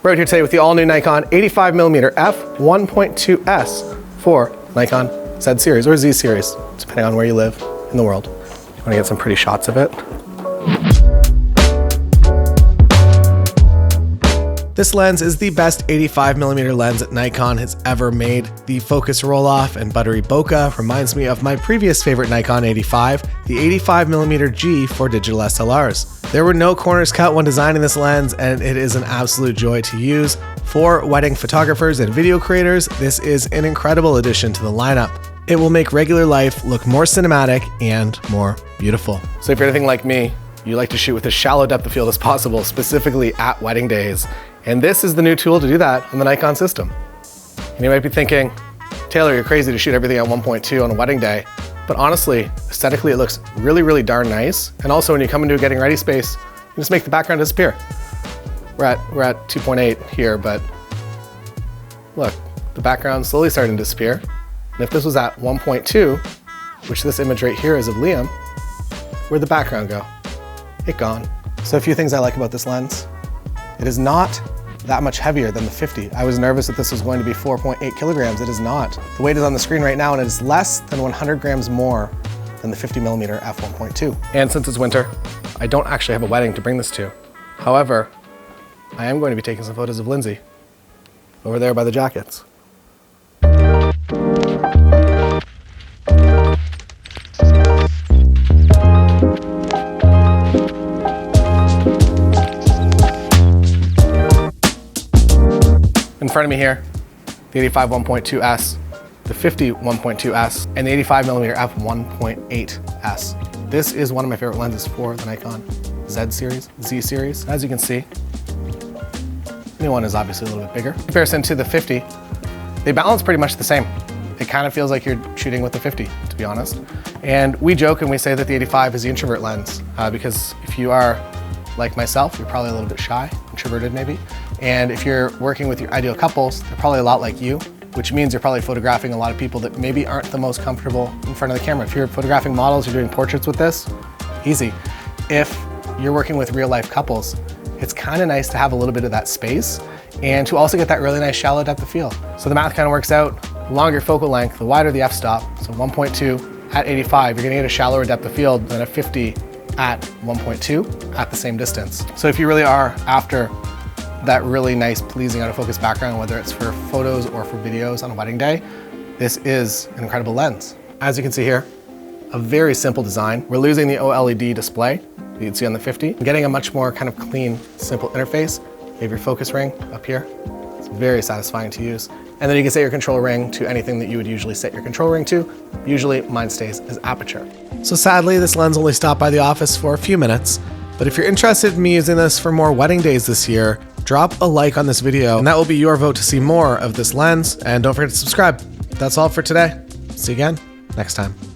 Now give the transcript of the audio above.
We're out here today with the all-new Nikon 85mm f1.2s for Nikon Z series or Z series, depending on where you live in the world. You want to get some pretty shots of it. This lens is the best 85mm lens that Nikon has ever made. The focus roll-off and buttery bokeh reminds me of my previous favorite Nikon 85, the 85mm G for digital SLRs. There were no corners cut when designing this lens, and it is an absolute joy to use. For wedding photographers and video creators, this is an incredible addition to the lineup. It will make regular life look more cinematic and more beautiful. So if you're anything like me, you like to shoot with as shallow depth of field as possible, specifically at wedding days. And this is the new tool to do that on the Nikon system. And you might be thinking, Taylor, you're crazy to shoot everything at 1.2 on a wedding day. But honestly, aesthetically, it looks really, really darn nice. And also when you come into a getting ready space, you just make the background disappear. We're at 2.8 here, but look, the background's slowly starting to disappear. And if this was at 1.2, which this image right here is of Liam, where'd the background go? It gone. So a few things I like about this lens. It is not that much heavier than the 50. I was nervous that this was going to be 4.8 kilograms. It is not. The weight is on the screen right now and it is less than 100 grams more than the 50mm f1.2. And since it's winter, I don't actually have a wedding to bring this to. However, I am going to be taking some photos of Lindsay over there by the jackets. In front of me here, the 85 1.2s, the 50 1.2s, and the 85mm f1.8s. This is one of my favorite lenses for the Nikon Z series. As you can see, the new one is obviously a little bit bigger. In comparison to the 50, they balance pretty much the same. It kind of feels like you're shooting with the 50, to be honest. And we joke and we say that the 85 is the introvert lens, because if you are like myself, you're probably a little bit shy, introverted maybe. And if you're working with your ideal couples, they're probably a lot like you, which means you're probably photographing a lot of people that maybe aren't the most comfortable in front of the camera. If you're photographing models, you're doing portraits with this, easy. If you're working with real life couples, it's kind of nice to have a little bit of that space and to also get that really nice shallow depth of field. So the math kind of works out. The longer focal length, the wider the f-stop. So 1.2 at 85, you're gonna get a shallower depth of field than a 50 at 1.2 at the same distance. So if you really are after that really nice, pleasing autofocus background, whether it's for photos or for videos on a wedding day, this is an incredible lens. As you can see here, a very simple design. We're losing the OLED display you can see on the 50, getting a much more kind of clean, simple interface. You have your focus ring up here. It's very satisfying to use. And then you can set your control ring to anything that you would usually set your control ring to. Usually mine stays as aperture. So sadly, this lens only stopped by the office for a few minutes, but if you're interested in me using this for more wedding days this year, drop a like on this video and that will be your vote to see more of this lens, and don't forget to subscribe. That's all for today. See you again next time.